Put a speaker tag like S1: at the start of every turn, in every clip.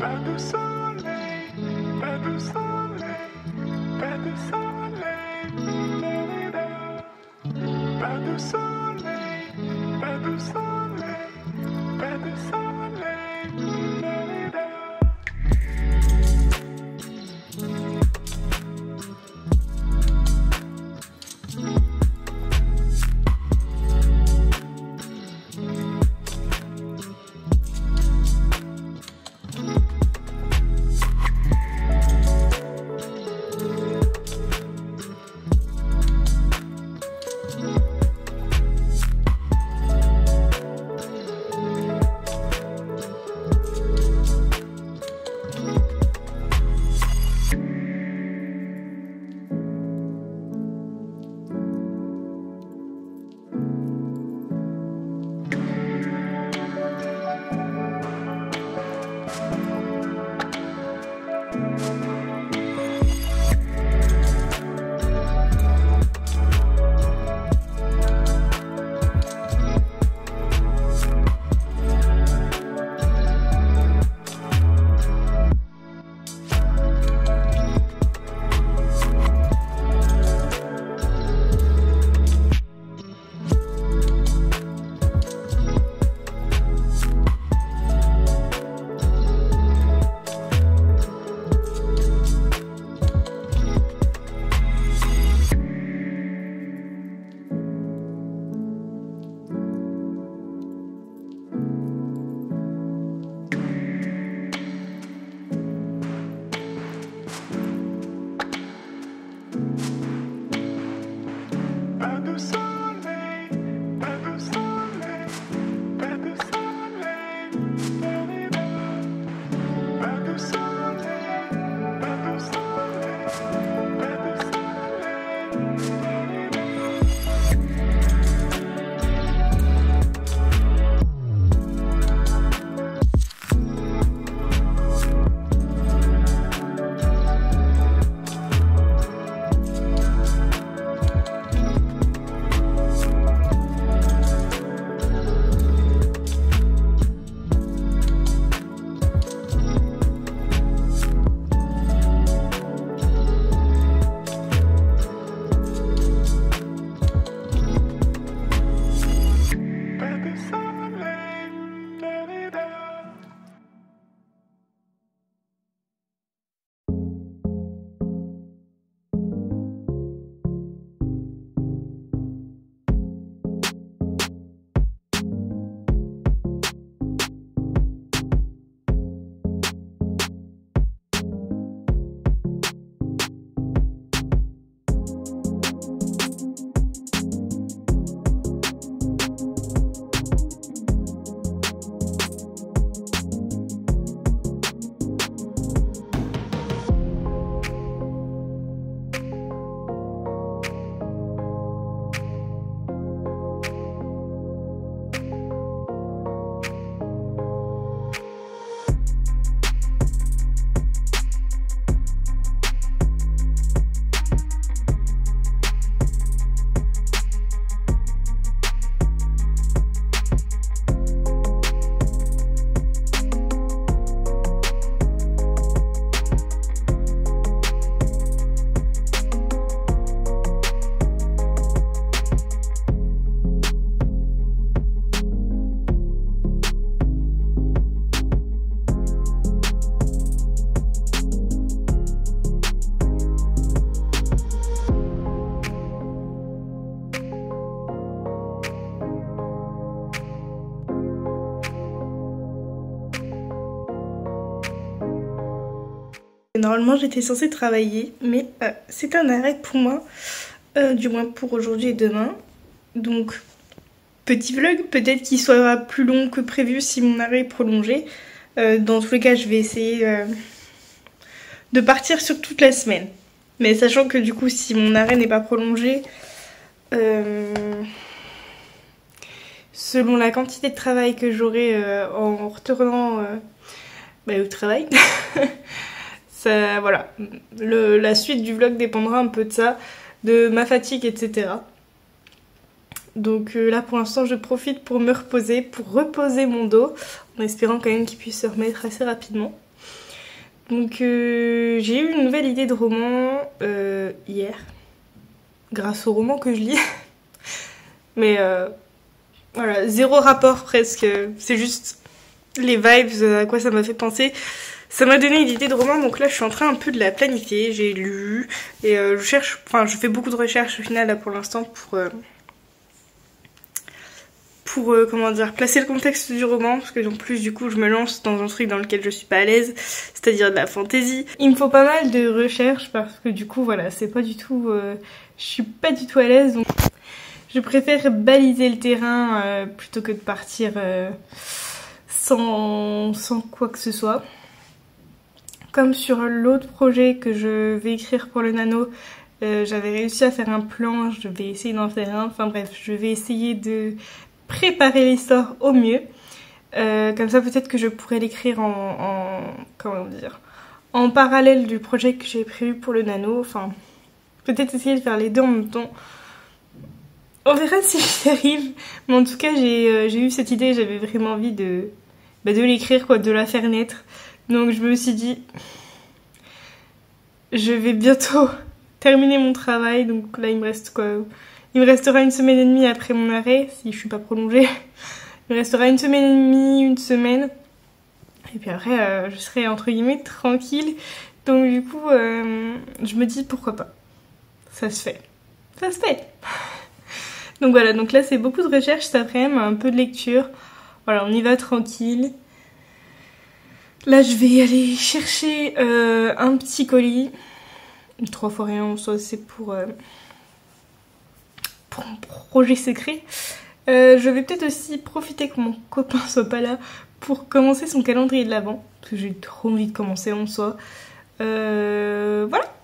S1: Pas de soleil, pas de soleil, pas de soleil, pas de soleil, pas de soleil, pas de soleil,
S2: Normalement j'étais censée travailler, mais c'est un arrêt pour moi, du moins pour aujourd'hui et demain. Donc petit vlog, peut-être qu'il sera plus long que prévu si mon arrêt est prolongé. Dans tous les cas je vais essayer de partir sur toute la semaine. Mais sachant que du coup si mon arrêt n'est pas prolongé, selon la quantité de travail que j'aurai en retournant au travail, ça, voilà, la suite du vlog dépendra un peu de ça, de ma fatigue, etc. Donc là pour l'instant je profite pour me reposer, pour reposer mon dos, en espérant quand même qu'il puisse se remettre assez rapidement. Donc j'ai eu une nouvelle idée de roman hier, grâce au roman que je lis. Mais voilà, zéro rapport presque, c'est juste les vibes, à quoi ça m'a fait penser. Ça m'a donné une idée de roman, donc là je suis en train un peu de la planifier, j'ai lu, et je cherche, enfin je fais beaucoup de recherches au final là pour l'instant pour comment dire, placer le contexte du roman, parce que en plus du coup je me lance dans un truc dans lequel je suis pas à l'aise, c'est-à-dire de la fantasy. Il me faut pas mal de recherches parce que du coup voilà, c'est pas du tout, je suis pas du tout à l'aise, donc je préfère baliser le terrain plutôt que de partir sans quoi que ce soit. Comme sur l'autre projet que je vais écrire pour le nano, j'avais réussi à faire un plan, je vais essayer d'en faire un, enfin bref, je vais essayer de préparer l'histoire au mieux. Comme ça peut-être que je pourrais l'écrire comment dire, en parallèle du projet que j'ai prévu pour le nano, enfin peut-être essayer de faire les deux en même temps. On verra si j'y arrive, mais en tout cas j'ai eu cette idée, j'avais vraiment envie de l'écrire, quoi, de la faire naître. Donc je me suis dit, je vais bientôt terminer mon travail, donc là il me reste quoi, il me restera 1 semaine et demie après mon arrêt, si je suis pas prolongée. Il me restera 1 semaine et demie, 1 semaine, et puis après je serai entre guillemets tranquille. Donc du coup je me dis pourquoi pas, ça se fait. Donc voilà, donc là c'est beaucoup de recherche cet après-midi, un peu de lecture, voilà on y va tranquille. Là, je vais aller chercher un petit colis. 3 fois rien en soi, c'est pour un projet secret. Je vais peut-être aussi profiter que mon copain soit pas là pour commencer son calendrier de l'Avent. Parce que j'ai trop envie de commencer en soi. Voilà.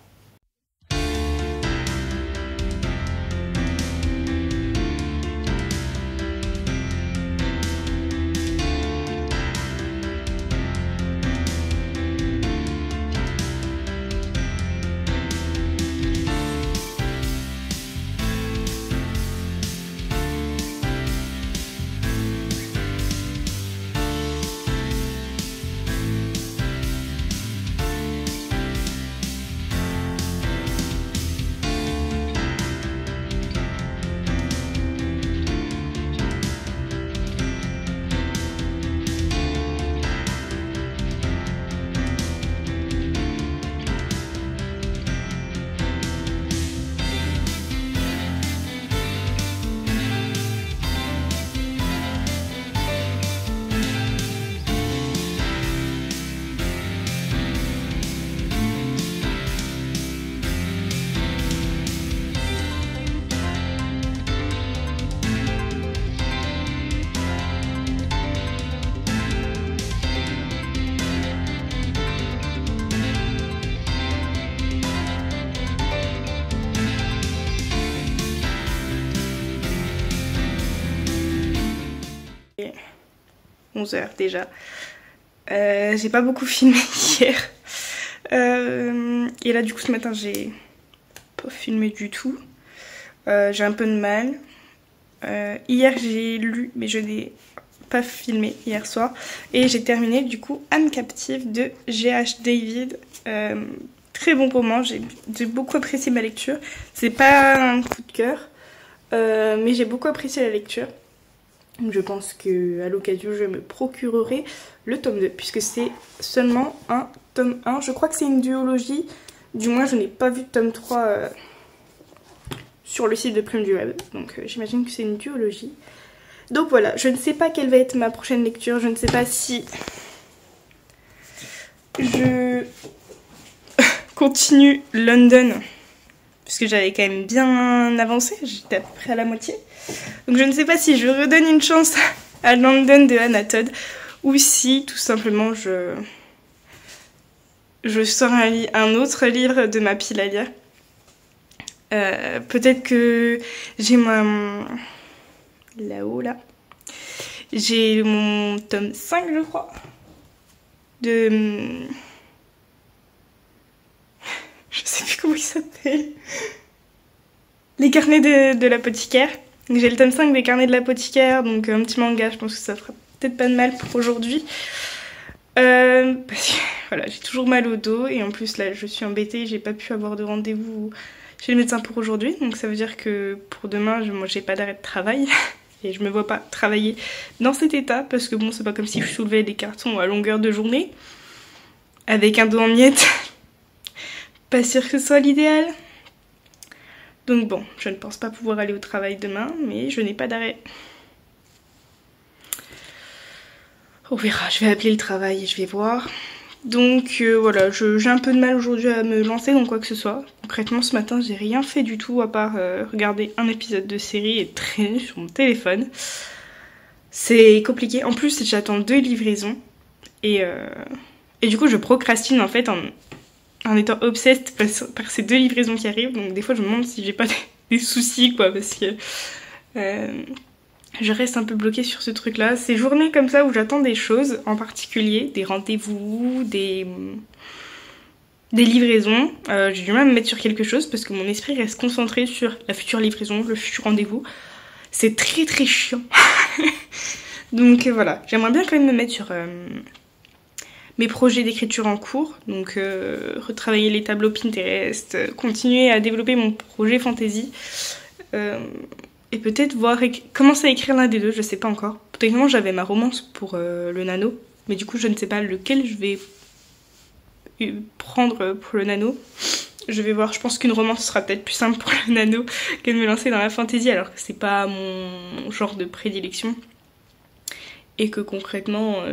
S2: Et 11h déjà. J'ai pas beaucoup filmé hier. Et là du coup ce matin j'ai pas filmé du tout. J'ai un peu de mal. Hier j'ai lu mais je n'ai pas filmé hier soir. Et j'ai terminé du coup Âme captive de G.H. David. Très bon roman, j'ai beaucoup apprécié ma lecture. C'est pas un coup de cœur, mais j'ai beaucoup apprécié la lecture. Donc je pense qu'à l'occasion je me procurerai le tome 2 puisque c'est seulement un tome 1. Je crois que c'est une duologie, du moins je n'ai pas vu de tome 3 sur le site de Plume du Web. Donc j'imagine que c'est une duologie. Donc voilà, je ne sais pas quelle va être ma prochaine lecture, je ne sais pas si je continue London, puisque j'avais quand même bien avancé, j'étais à peu près à la moitié. Donc je ne sais pas si je redonne une chance à London de Hannah Todd, ou si tout simplement je sors un autre livre de ma pile à lire. Peut-être que j'ai là-haut là. J'ai mon tome 5 je crois. Je sais plus comment il s'appelle. Les carnets de l'apothicaire. J'ai le tome 5 des carnets de l'apothicaire, donc un petit manga, je pense que ça fera peut-être pas de mal pour aujourd'hui. Parce que voilà, j'ai toujours mal au dos et en plus là je suis embêtée, j'ai pas pu avoir de rendez-vous chez le médecin pour aujourd'hui, donc ça veut dire que pour demain moi j'ai pas d'arrêt de travail et je me vois pas travailler dans cet état parce que bon c'est pas comme si je soulevais des cartons à longueur de journée avec un dos en miettes. Pas sûr que ce soit l'idéal. Donc bon, je ne pense pas pouvoir aller au travail demain, mais je n'ai pas d'arrêt. On verra, je vais appeler le travail et je vais voir. Donc voilà, j'ai un peu de mal aujourd'hui à me lancer dans quoi que ce soit. Concrètement, ce matin, j'ai rien fait du tout à part regarder un épisode de série et traîner sur mon téléphone. C'est compliqué. En plus, j'attends 2 livraisons. Et du coup, je procrastine en fait en étant obsesse par ces 2 livraisons qui arrivent. Donc des fois, je me demande si j'ai pas des soucis, quoi, parce que je reste un peu bloquée sur ce truc-là. Ces journées comme ça où j'attends des choses, en particulier des rendez-vous, des livraisons, j'ai du mal à me mettre sur quelque chose parce que mon esprit reste concentré sur la future livraison, le futur rendez-vous. C'est très très chiant. Donc voilà, j'aimerais bien quand même me mettre sur mes projets d'écriture en cours, donc retravailler les tableaux Pinterest, continuer à développer mon projet fantasy, et peut-être commencer à écrire l'un des 2, je sais pas encore. Potentiellement j'avais ma romance pour le nano, mais du coup je ne sais pas lequel je vais prendre pour le nano. Je vais voir, je pense qu'une romance sera peut-être plus simple pour le nano que de me lancer dans la fantasy alors que c'est pas mon genre de prédilection. Et que concrètement,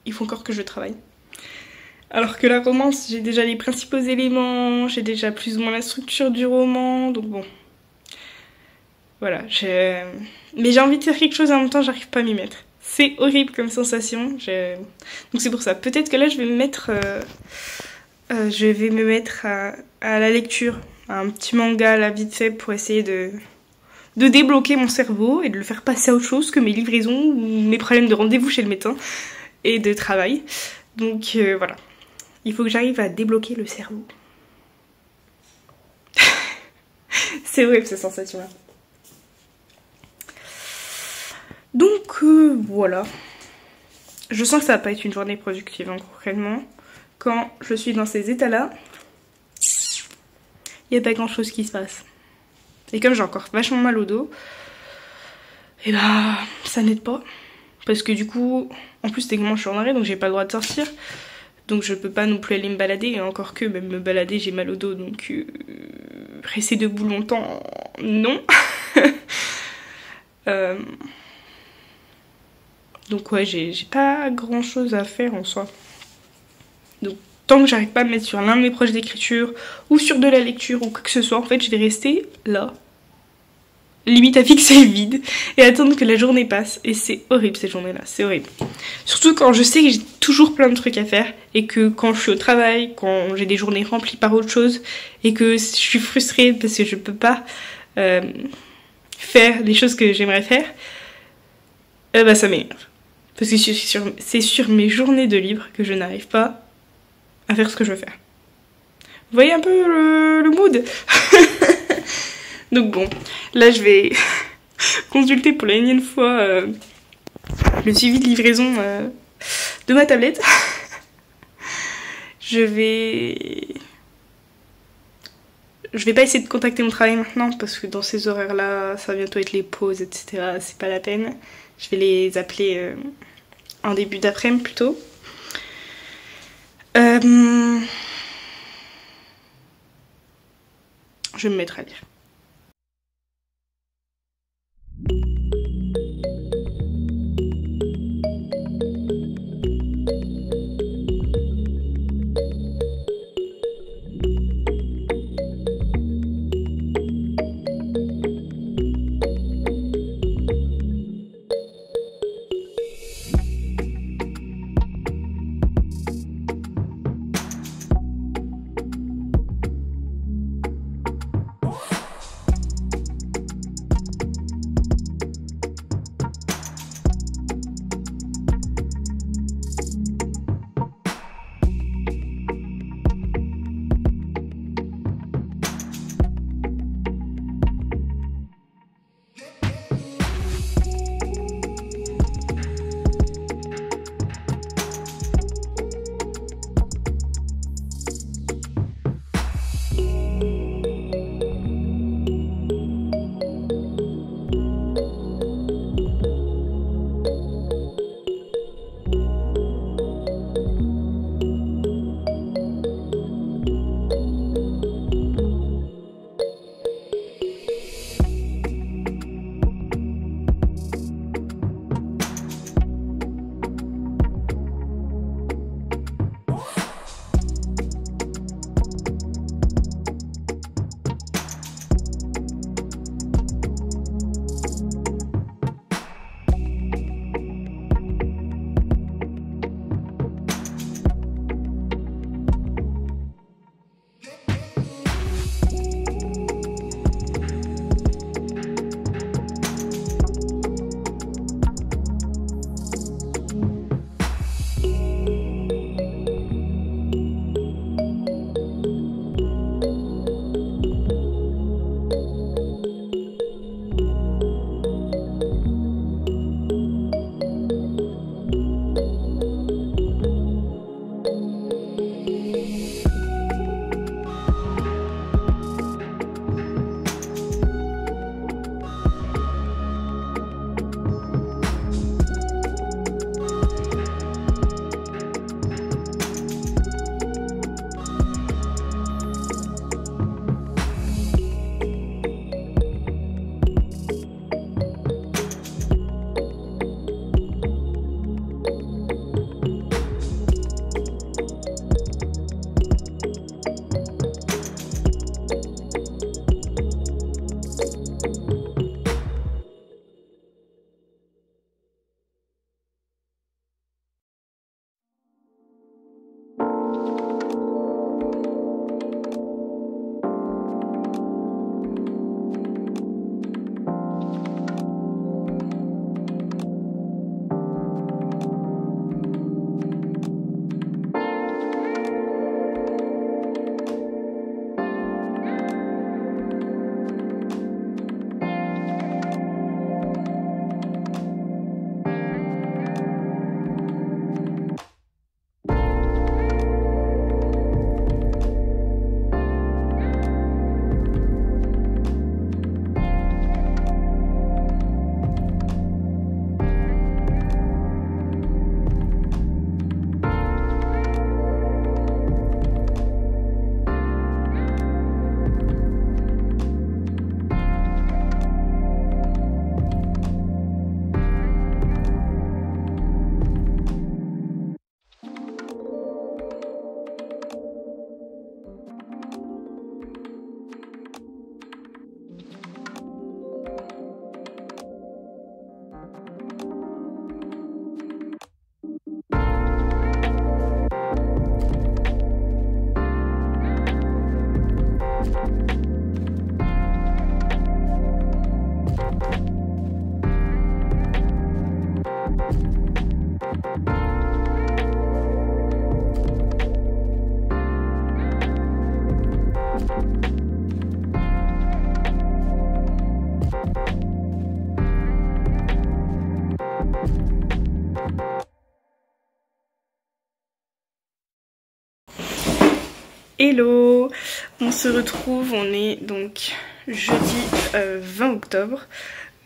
S2: il faut encore que je travaille. Alors que la romance, j'ai déjà les principaux éléments, j'ai déjà plus ou moins la structure du roman, donc bon. Voilà, mais j'ai envie de faire quelque chose et en même temps, j'arrive pas à m'y mettre. C'est horrible comme sensation. Donc c'est pour ça. Peut-être que là, je vais me mettre à la lecture, à un petit manga là vite fait pour essayer de débloquer mon cerveau et de le faire passer à autre chose que mes livraisons ou mes problèmes de rendez-vous chez le médecin et de travail. Donc voilà, il faut que j'arrive à débloquer le cerveau. C'est horrible cette sensation-là. Donc voilà, je sens que ça va pas être une journée productive hein, concrètement. Quand je suis dans ces états-là, il n'y a pas grand-chose qui se passe. Et comme j'ai encore vachement mal au dos, et bah ça n'aide pas. Parce que du coup, en plus techniquement je suis en arrêt donc j'ai pas le droit de sortir. Donc je peux pas non plus aller me balader, et encore que même me balader j'ai mal au dos, donc rester debout longtemps, non. Donc ouais, j'ai pas grand chose à faire en soi. Donc tant que j'arrive pas à me mettre sur l'un de mes projets d'écriture ou sur de la lecture ou quoi que ce soit, en fait je vais rester là, limite à fixer le vide et attendre que la journée passe. Et c'est horrible ces journées-là, c'est horrible. Surtout quand je sais que j'ai toujours plein de trucs à faire et que quand je suis au travail, quand j'ai des journées remplies par autre chose et que je suis frustrée parce que je peux pas faire les choses que j'aimerais faire, bah ça m'énerve. Parce que c'est sur mes journées de libre que je n'arrive pas à faire ce que je veux faire. Vous voyez un peu le mood. Donc bon, là je vais consulter pour la énième fois le suivi de livraison de ma tablette. Je vais pas essayer de contacter mon travail maintenant parce que dans ces horaires là ça va bientôt être les pauses etc, c'est pas la peine. Je vais les appeler en début d'après-midi plutôt. Je vais me mettre à lire. Hello! On se retrouve, on est donc jeudi 20 octobre.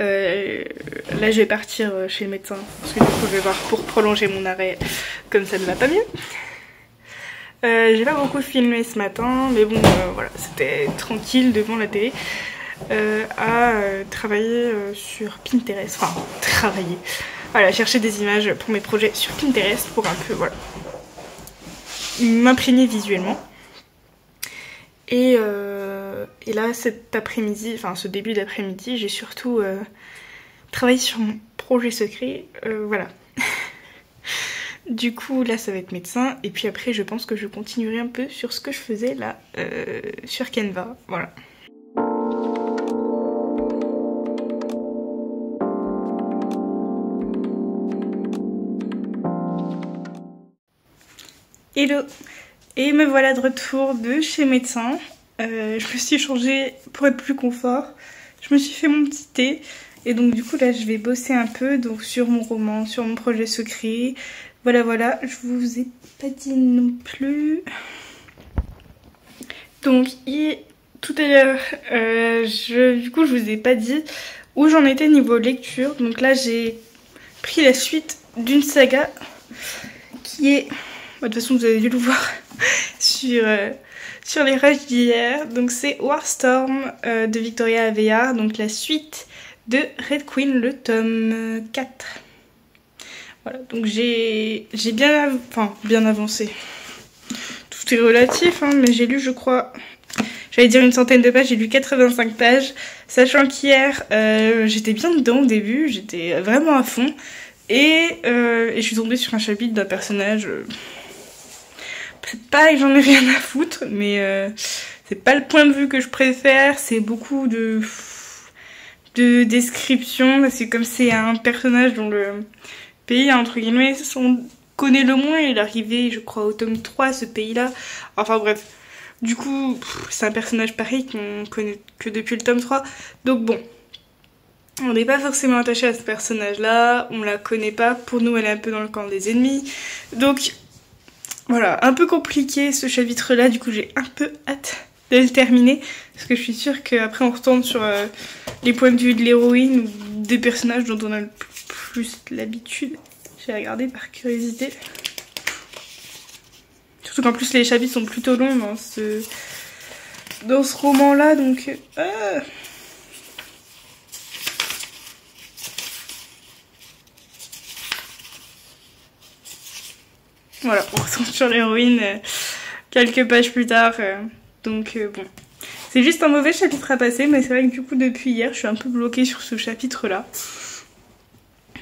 S2: Là je vais partir chez le médecin parce que du coup je vais voir pour prolonger mon arrêt comme ça ne va pas mieux. J'ai pas beaucoup filmé ce matin mais bon voilà, c'était tranquille devant la télé à travailler sur Pinterest, enfin travailler, voilà, chercher des images pour mes projets sur Pinterest pour un peu voilà m'imprégner visuellement. Et là cet après-midi, enfin ce début d'après-midi, j'ai surtout travaillé sur mon projet secret, voilà. Du coup là ça va être médecin et puis après je pense que je continuerai un peu sur ce que je faisais là sur Canva, voilà. Hello! Et me voilà de retour de chez médecin. Je me suis changée pour être plus confort. Je me suis fait mon petit thé. Et donc du coup là je vais bosser un peu donc sur mon roman, sur mon projet secret. Voilà voilà, je vous ai pas dit non plus. Donc tout à l'heure, du coup je vous ai pas dit où j'en étais niveau lecture. Donc là j'ai pris la suite d'une saga qui est... De toute façon vous avez dû le voir sur les rushs d'hier. Donc c'est Warstorm de Victoria Aveyard, donc la suite de Red Queen, le tome 4. Voilà, donc j'ai bien avancé. Tout est relatif, hein, mais j'ai lu, je crois, j'allais dire une centaine de pages, j'ai lu 85 pages, sachant qu'hier j'étais bien dedans au début, j'étais vraiment à fond, et je suis tombée sur un chapitre d'un personnage... C'est pas que j'en ai rien à foutre, mais c'est pas le point de vue que je préfère, c'est beaucoup de description, parce que comme c'est un personnage dont le pays, entre guillemets, on connaît le moins, il est arrivé, je crois, au tome 3, ce pays-là. Enfin bref, du coup, c'est un personnage pareil qu'on connaît que depuis le tome 3, donc bon. On n'est pas forcément attaché à ce personnage-là, on la connaît pas, pour nous elle est un peu dans le camp des ennemis, donc... Voilà, un peu compliqué ce chapitre-là, du coup j'ai un peu hâte de le terminer, parce que je suis sûre qu'après on retourne sur les points de vue de l'héroïne ou des personnages dont on a le plus l'habitude. J'ai regardé par curiosité. Surtout qu'en plus les chapitres sont plutôt longs dans ce roman-là, donc... Voilà, on retourne sur l'héroïne quelques pages plus tard, donc bon. C'est juste un mauvais chapitre à passer, mais c'est vrai que du coup depuis hier je suis un peu bloquée sur ce chapitre là.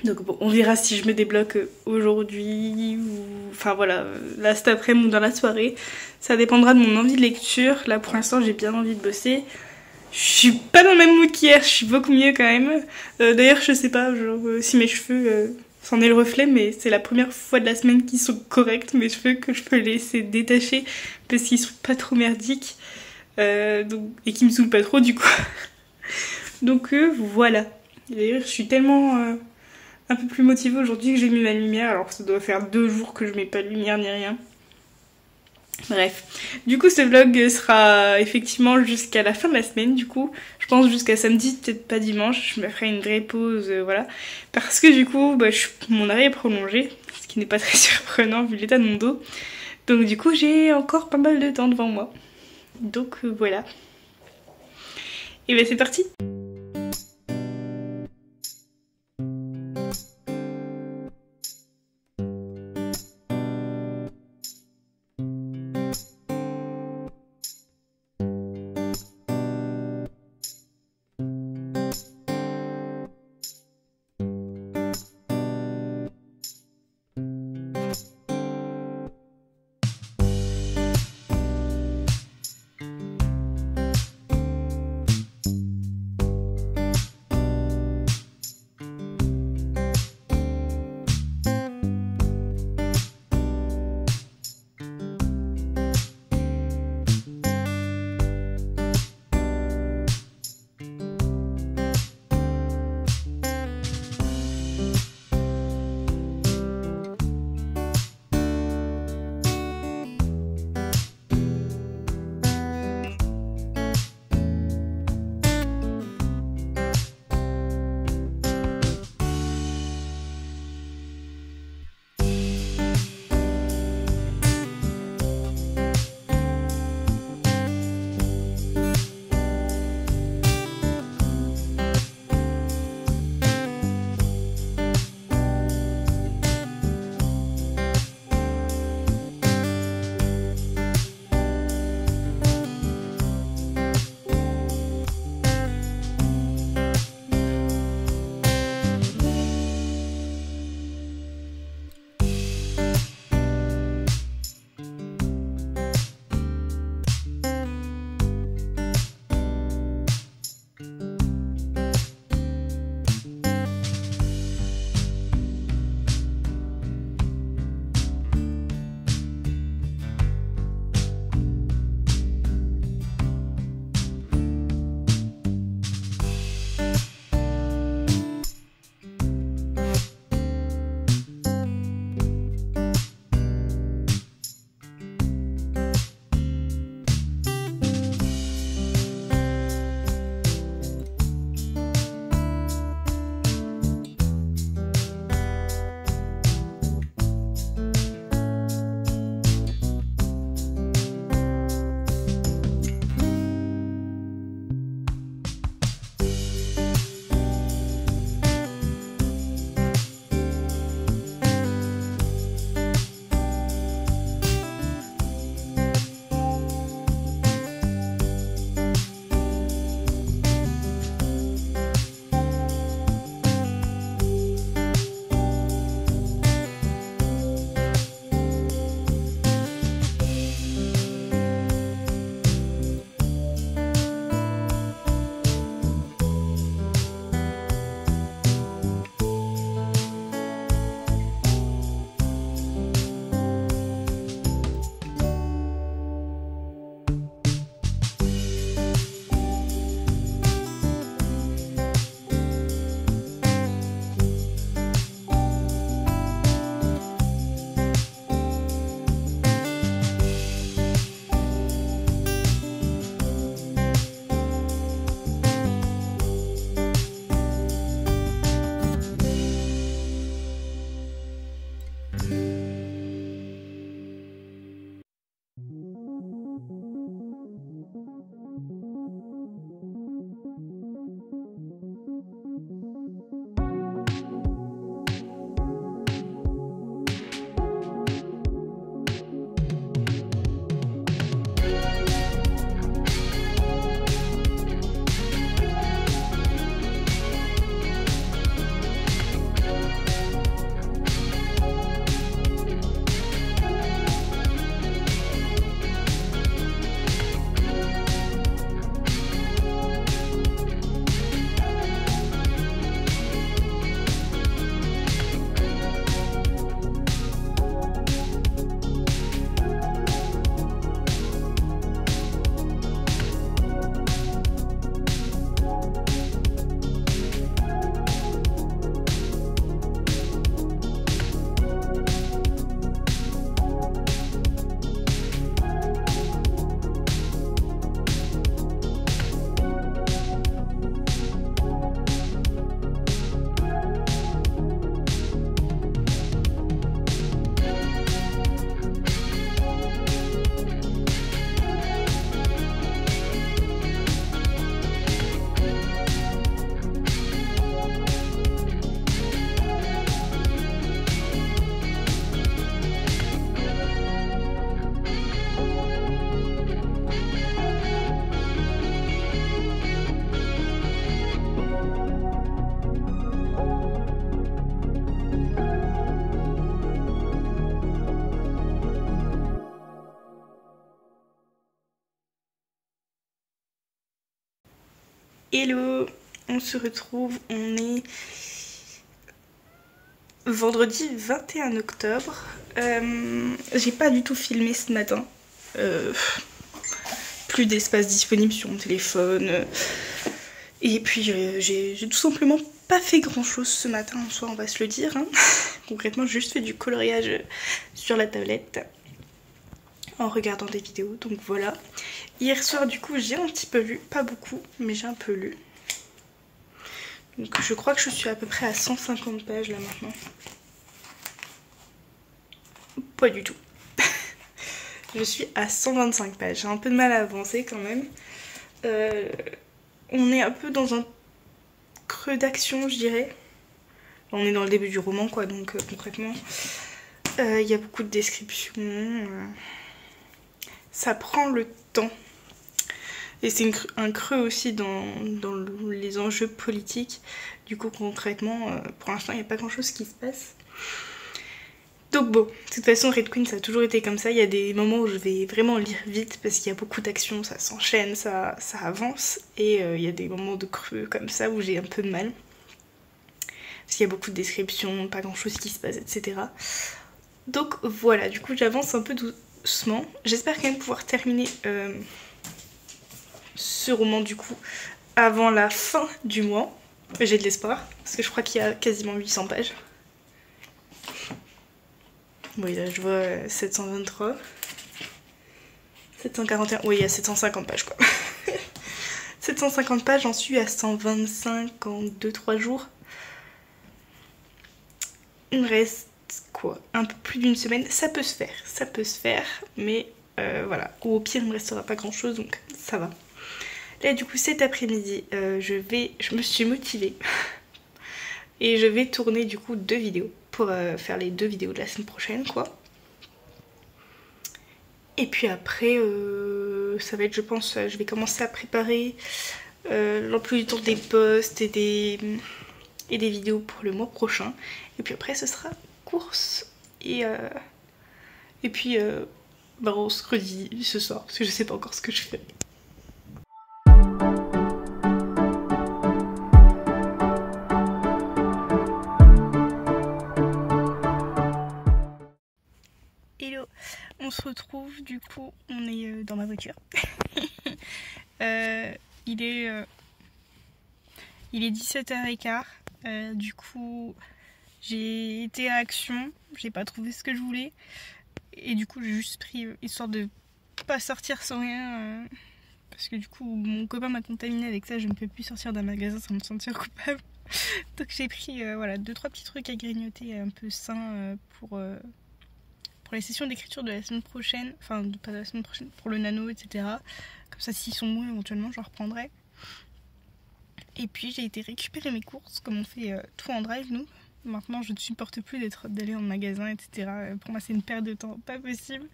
S2: Donc bon, on verra si je me débloque aujourd'hui ou... Enfin voilà, là cet après-midi ou dans la soirée. Ça dépendra de mon envie de lecture. Là pour l'instant j'ai bien envie de bosser. Je suis pas dans le même mood qu'hier, je suis beaucoup mieux quand même. D'ailleurs je sais pas, genre si mes cheveux... c'en est le reflet, mais c'est la première fois de la semaine qu'ils sont corrects, mes cheveux, que je peux laisser détacher parce qu'ils sont pas trop merdiques et qu'ils me saoulent pas trop du coup. Donc voilà. D'ailleurs je suis tellement un peu plus motivée aujourd'hui que j'ai mis ma lumière, alors que ça doit faire 2 jours que je mets pas de lumière ni rien. Bref, du coup ce vlog sera effectivement jusqu'à la fin de la semaine, du coup je pense jusqu'à samedi, peut-être pas dimanche, je me ferai une vraie pause, voilà, parce que du coup mon arrêt est prolongé, ce qui n'est pas très surprenant vu l'état de mon dos, donc du coup j'ai encore pas mal de temps devant moi, donc voilà, et ben c'est parti. Hello, on se retrouve, on est vendredi 21 octobre. J'ai pas du tout filmé ce matin. Plus d'espace disponible sur mon téléphone. Et puis j'ai tout simplement pas fait grand chose ce matin en soi, on va se le dire. Hein. Concrètement, j'ai juste fait du coloriage sur la tablette en regardant des vidéos, donc voilà. Hier soir du coup j'ai un petit peu lu, pas beaucoup, mais j'ai un peu lu. Donc je crois que je suis à peu près à 150 pages là maintenant. Pas du tout. Je suis à 125 pages, j'ai un peu de mal à avancer quand même. On est un peu dans un creux d'action, je dirais. On est dans le début du roman quoi, donc concrètement il y a beaucoup de descriptions. Ça prend le temps. Et c'est un creux aussi dans les enjeux politiques. Du coup, concrètement, pour l'instant, il n'y a pas grand-chose qui se passe. Donc bon, de toute façon, Red Queen, ça a toujours été comme ça. Il y a des moments où je vais vraiment lire vite parce qu'il y a beaucoup d'actions, ça s'enchaîne, ça avance. Et il y a des moments de creux comme ça où j'ai un peu de mal. Parce qu'il y a beaucoup de descriptions, pas grand-chose qui se passe, etc. Donc voilà, du coup, j'avance un peu doucement. J'espère quand même pouvoir terminer ce roman du coup avant la fin du mois. J'ai de l'espoir parce que je crois qu'il y a quasiment 800 pages. Oui là je vois 723, 741, oui il y a 750 pages quoi. 750 pages, j'en suis à 125 en 2-3 jours. Il me reste quoi, un peu plus d'une semaine, ça peut se faire, mais voilà, ou au pire il me restera pas grand chose donc ça va. Là du coup cet après-midi je me suis motivée et je vais tourner du coup 2 vidéos pour faire les 2 vidéos de la semaine prochaine quoi. Et puis après ça va être, je pense, je vais commencer à préparer l'emploi du temps des posts et des vidéos pour le mois prochain. Et puis après ce sera course et puis on se redit ce soir parce que je sais pas encore ce que je fais. Hello, on se retrouve, du coup on est dans ma voiture. Il est 17h15, du coup j'ai été à Action, j'ai pas trouvé ce que je voulais et du coup j'ai juste pris, histoire de pas sortir sans rien, parce que du coup mon copain m'a contaminé avec ça, je ne peux plus sortir d'un magasin sans me sentir coupable. Donc j'ai pris voilà 2-3 petits trucs à grignoter un peu sains pour les sessions d'écriture de la semaine prochaine, enfin pas de la semaine prochaine, pour le nano, etc. Comme ça s'ils sont bons éventuellement j'en reprendrai. Et puis j'ai été récupérer mes courses, comme on fait tout en drive nous. Maintenant je ne supporte plus d'aller en magasin, etc. Pour moi c'est une perte de temps pas possible.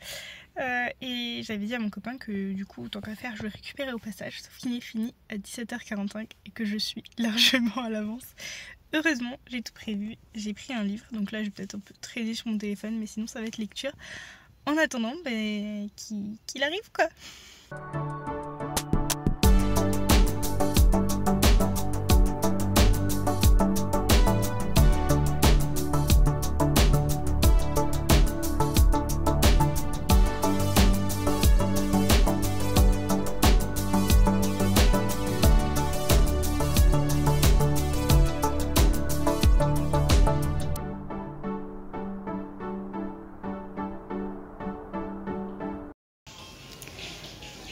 S2: Et j'avais dit à mon copain que du coup tant qu'à faire je le récupérais au passage, sauf qu'il est fini à 17h45 et que je suis largement à l'avance. Heureusement j'ai tout prévu, j'ai pris un livre, donc là je vais peut-être un peu traîner sur mon téléphone, mais sinon ça va être lecture. En attendant qu'il arrive quoi.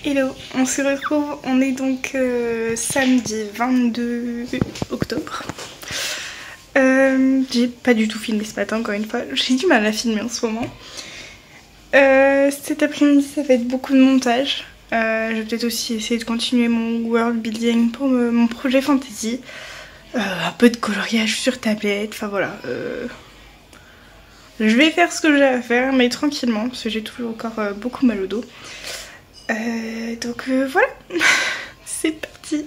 S2: Hello, on se retrouve, on est donc samedi 22 octobre. J'ai pas du tout filmé ce matin encore une fois, j'ai du mal à filmer en ce moment. Cet après-midi ça va être beaucoup de montage. Je vais peut-être aussi essayer de continuer mon world building pour mon projet fantasy. Un peu de coloriage sur tablette, enfin voilà. Je vais faire ce que j'ai à faire, mais tranquillement, parce que j'ai toujours encore beaucoup mal au dos. Donc voilà, c'est parti.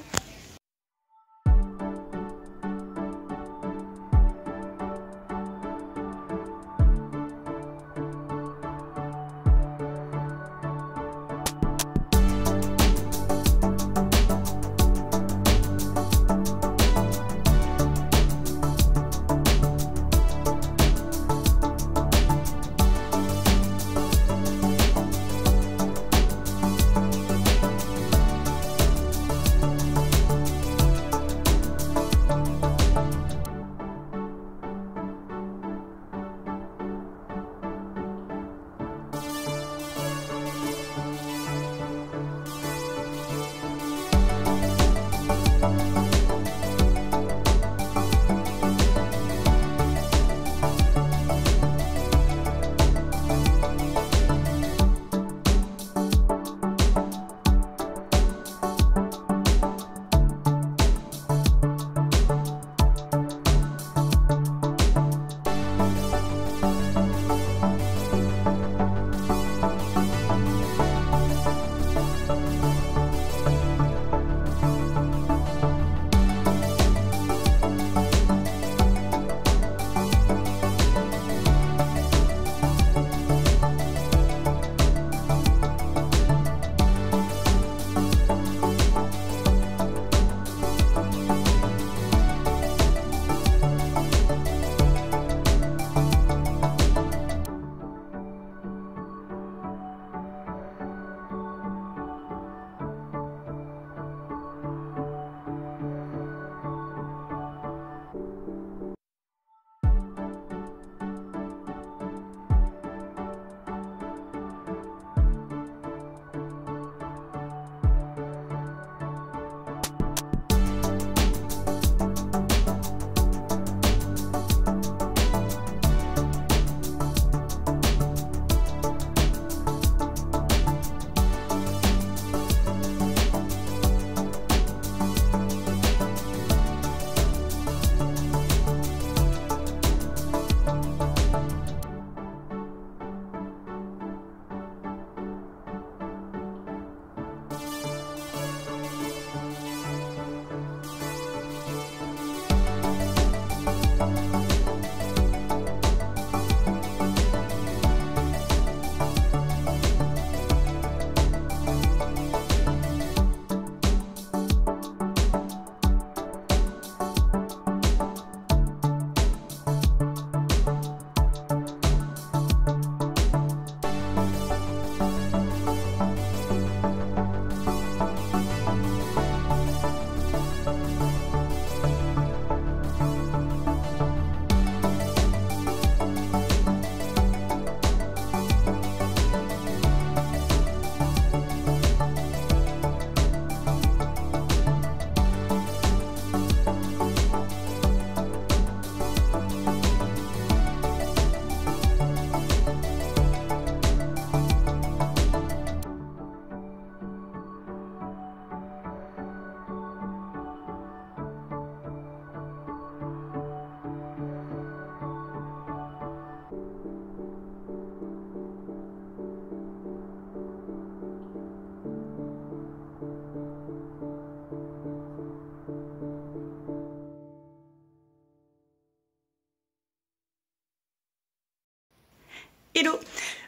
S2: Hello!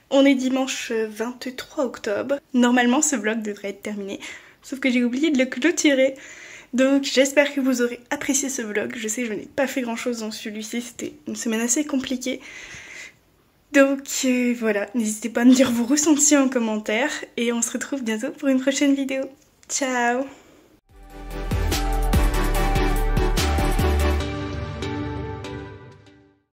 S2: On est dimanche 23 octobre. Normalement ce vlog devrait être terminé, sauf que j'ai oublié de le clôturer. Donc j'espère que vous aurez apprécié ce vlog. Je sais que je n'ai pas fait grand chose dans celui-ci, c'était une semaine assez compliquée. Donc voilà, n'hésitez pas à me dire vos ressentis en commentaire et on se retrouve bientôt pour une prochaine vidéo. Ciao!